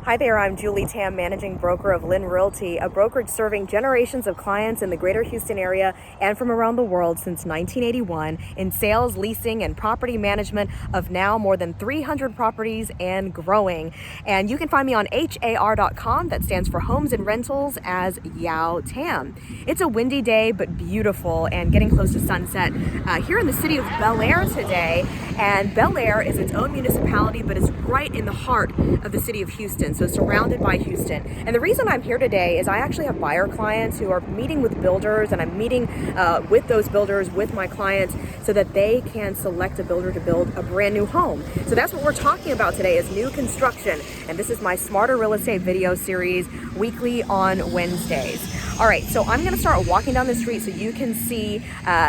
Hi there, I'm Julie Tam, managing broker of Lynn Realty, a brokerage serving generations of clients in the greater Houston area and from around the world since 1981 in sales, leasing, and property management of now more than 300 properties and growing. And you can find me on HAR.com, that stands for Homes and Rentals, as Yao Tam. It's a windy day, but beautiful and getting close to sunset here in the city of Bel Air today. And Bel Air is its own municipality, but it's right in the heart of the city of Houston, so surrounded by Houston. And the reason I'm here today is I actually have buyer clients who are meeting with builders, and I'm meeting with those builders with my clients so that they can select a builder to build a brand new home. So that's what we're talking about today, is new construction. And this is my Smarter Real Estate video series, weekly on Wednesdays. All right, so I'm gonna start walking down the street so you can see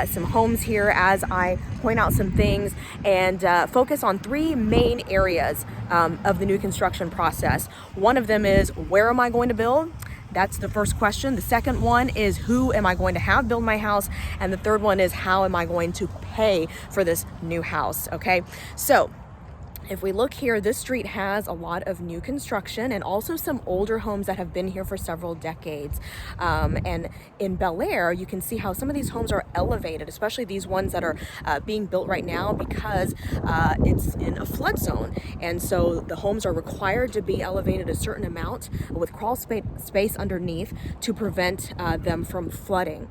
some homes here as I point out some things and focus on three main areas of the new construction process. One of them is, where am I going to build? That's the first question. The second one is, who am I going to have build my house? And the third one is, how am I going to pay for this new house? Okay, so if we look here, this street has a lot of new construction and also some older homes that have been here for several decades. And in Bel Air, you can see how some of these homes are elevated, especially these ones that are being built right now, because it's in a flood zone. And so the homes are required to be elevated a certain amount with crawl space underneath to prevent them from flooding.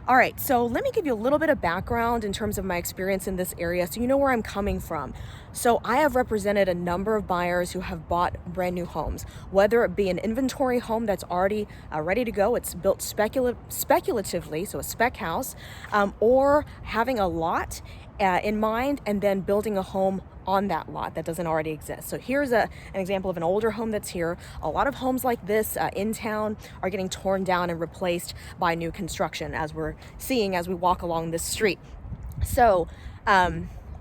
All right, so let me give you a little bit of background in terms of my experience in this area so you know where I'm coming from. So I have represented a number of buyers who have bought brand new homes, whether it be an inventory home that's already ready to go, it's built speculatively, so a spec house, or having a lot in mind and then building a home on that lot that doesn't already exist. So here's an example of an older home that's here. A lot of homes like this in town are getting torn down and replaced by new construction, as we're seeing as we walk along this street. So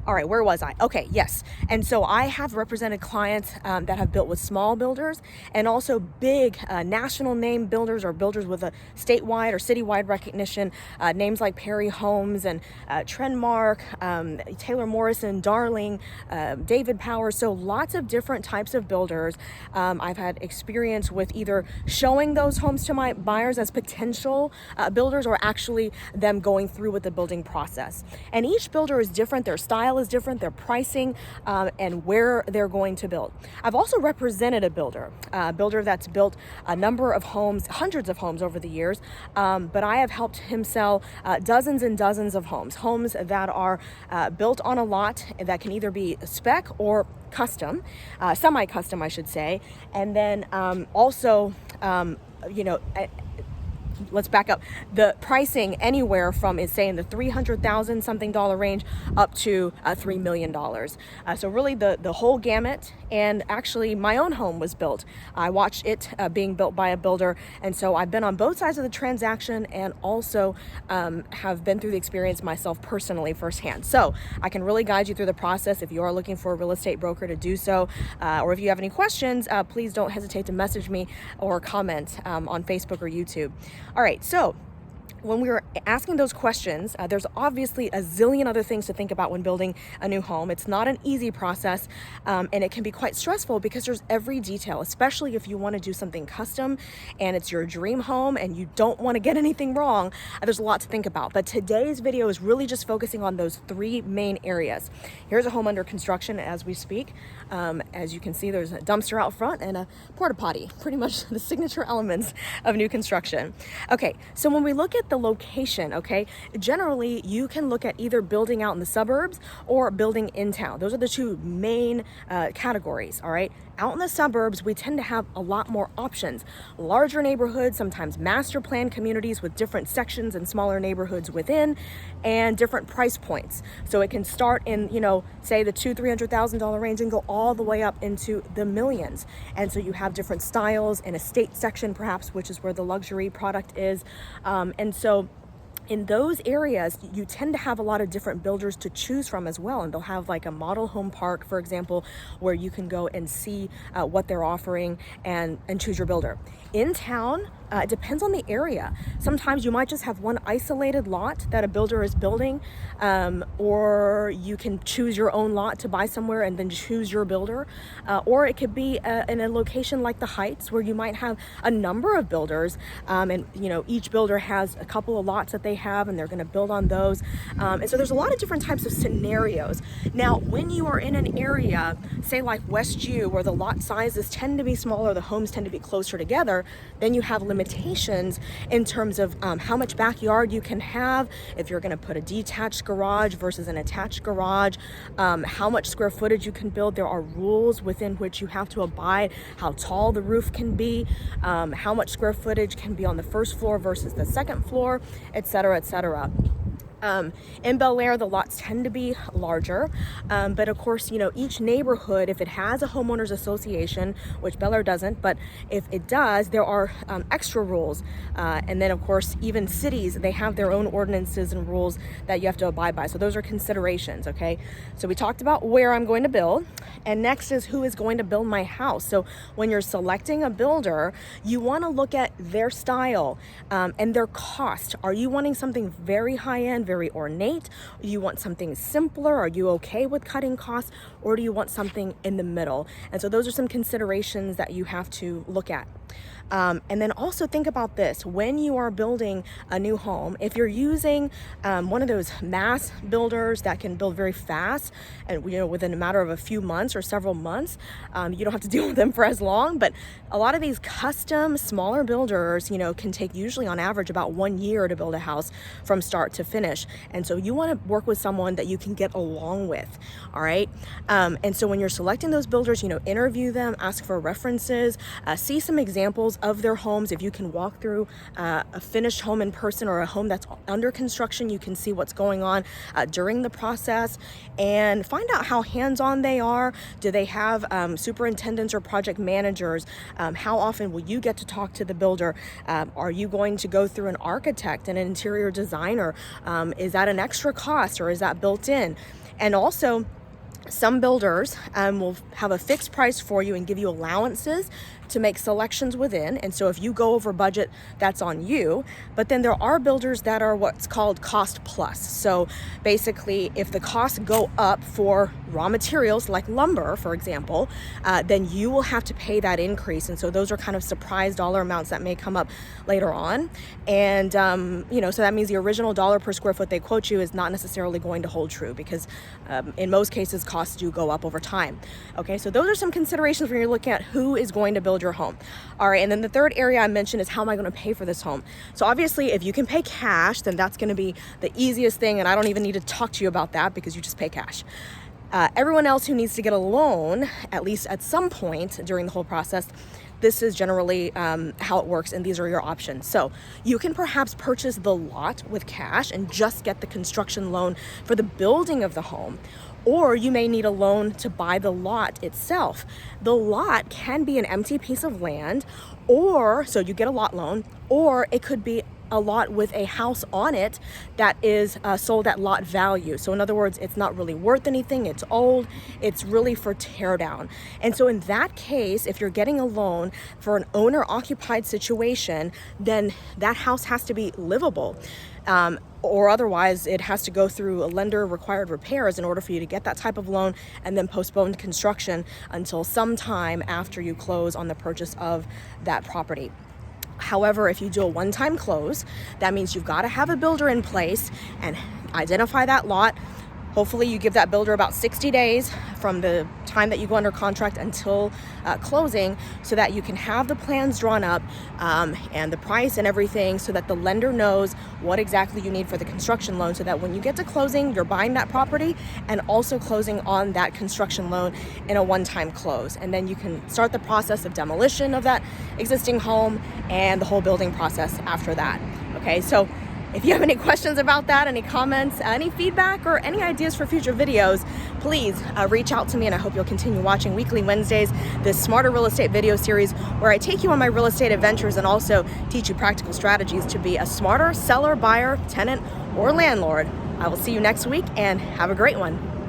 all right, where was I? Okay, yes. And so I have represented clients that have built with small builders and also big national name builders, or builders with a statewide or citywide recognition, names like Perry Homes and Trendmark, Taylor Morrison, Darling, David Power. So lots of different types of builders. I've had experience with either showing those homes to my buyers as potential builders, or actually them going through with the building process. And each builder is different. Their style is different, their pricing, and where they're going to build. I've also represented a builder that's built a number of homes, hundreds of homes over the years, but I have helped him sell dozens and dozens of homes that are built on a lot that can either be spec or custom, semi-custom I should say, and then also let's back up. The pricing anywhere from is saying the $300,000 something range up to $3 million. So really the whole gamut. And actually my own home was built. I watched it being built by a builder. And so I've been on both sides of the transaction and also have been through the experience myself personally firsthand. So I can really guide you through the process if you are looking for a real estate broker to do so. Or if you have any questions, please don't hesitate to message me or comment on Facebook or YouTube. All right, so when we were asking those questions, there's obviously a zillion other things to think about when building a new home. It's not an easy process, and it can be quite stressful because there's every detail, especially if you want to do something custom and it's your dream home and you don't want to get anything wrong. There's a lot to think about, but today's video is really just focusing on those three main areas. Here's a home under construction as we speak. As you can see, there's a dumpster out front and a porta potty, pretty much the signature elements of new construction. Okay, so when we look at the location, okay, generally you can look at either building out in the suburbs or building in town. Those are the two main categories. All right, out in the suburbs we tend to have a lot more options, larger neighborhoods, sometimes master plan communities with different sections and smaller neighborhoods within, and different price points. So it can start in, say the $200,000-$300,000 range and go all the way up into the millions. And so you have different styles, an estate section perhaps, which is where the luxury product is, and so in those areas, you tend to have a lot of different builders to choose from as well. And they'll have like a model home park, for example, where you can go and see what they're offering and choose your builder. In town, it depends on the area. Sometimes you might just have one isolated lot that a builder is building, or you can choose your own lot to buy somewhere and then choose your builder. Or it could be in a location like the Heights, where you might have a number of builders, and each builder has a couple of lots that they have and they're going to build on those. And so there's a lot of different types of scenarios. Now, when you are in an area, say like West U, where the lot sizes tend to be smaller, the homes tend to be closer together, then you have limitations in terms of how much backyard you can have, if you're going to put a detached garage versus an attached garage, how much square footage you can build. There are rules within which you have to abide, how tall the roof can be, how much square footage can be on the first floor versus the second floor, etc., etc. In Bel Air, the lots tend to be larger, but of course, each neighborhood, if it has a homeowners association, which Bel Air doesn't, but if it does, there are extra rules. And then of course, even cities, they have their own ordinances and rules that you have to abide by. So those are considerations, okay? So we talked about where I'm going to build, and next is who is going to build my house. So when you're selecting a builder, you want to look at their style and their cost. Are you wanting something very high-end, very ornate? Do you want something simpler? Are you okay with cutting costs? Or do you want something in the middle? And so those are some considerations that you have to look at. And then also think about this: when you are building a new home, if you're using one of those mass builders that can build very fast and within a matter of a few months or several months, you don't have to deal with them for as long. But a lot of these custom smaller builders, can take usually on average about 1 year to build a house from start to finish. And so you want to work with someone that you can get along with. All right. And so when you're selecting those builders, interview them, ask for references, see some examples of their homes. If you can walk through a finished home in person or a home that's under construction, you can see what's going on during the process and find out how hands-on they are. Do they have superintendents or project managers? How often will you get to talk to the builder? Are you going to go through an architect and an interior designer? Is that an extra cost or is that built in? And also, some builders will have a fixed price for you and give you allowances to make selections within. And so if you go over budget, that's on you. But then there are builders that are what's called cost plus. So basically, if the costs go up for raw materials like lumber, for example, then you will have to pay that increase. And so those are kind of surprise dollar amounts that may come up later on. And, so that means the original dollar per square foot they quote you is not necessarily going to hold true, because in most cases, costs do go up over time. Okay, so those are some considerations when you're looking at who is going to build your home. All right, and then the third area I mentioned is how am I going to pay for this home? So obviously, if you can pay cash, then that's going to be the easiest thing, and I don't even need to talk to you about that because you just pay cash. Everyone else who needs to get a loan, at least at some point during the whole process, this is generally how it works, and these are your options. So you can perhaps purchase the lot with cash and just get the construction loan for the building of the home. Or you may need a loan to buy the lot itself. The lot can be an empty piece of land, or so you get a lot loan, or it could be a lot with a house on it that is sold at lot value. So in other words, it's not really worth anything, it's old, it's really for tear down. And so in that case, if you're getting a loan for an owner occupied situation, then that house has to be livable. Or otherwise it has to go through a lender required repairs in order for you to get that type of loan, and then postpone construction until sometime after you close on the purchase of that property. However, if you do a one-time close, that means you've got to have a builder in place and identify that lot. Hopefully you give that builder about 60 days from the time that you go under contract until closing, so that you can have the plans drawn up and the price and everything, so that the lender knows what exactly you need for the construction loan, so that when you get to closing, you're buying that property and also closing on that construction loan in a one-time close. And then you can start the process of demolition of that existing home and the whole building process after that. Okay, so if you have any questions about that, any comments, any feedback, or any ideas for future videos, please reach out to me, and I hope you'll continue watching Weekly Wednesdays, this Smarter Real Estate video series where I take you on my real estate adventures and also teach you practical strategies to be a smarter seller, buyer, tenant, or landlord. I will see you next week, and have a great one.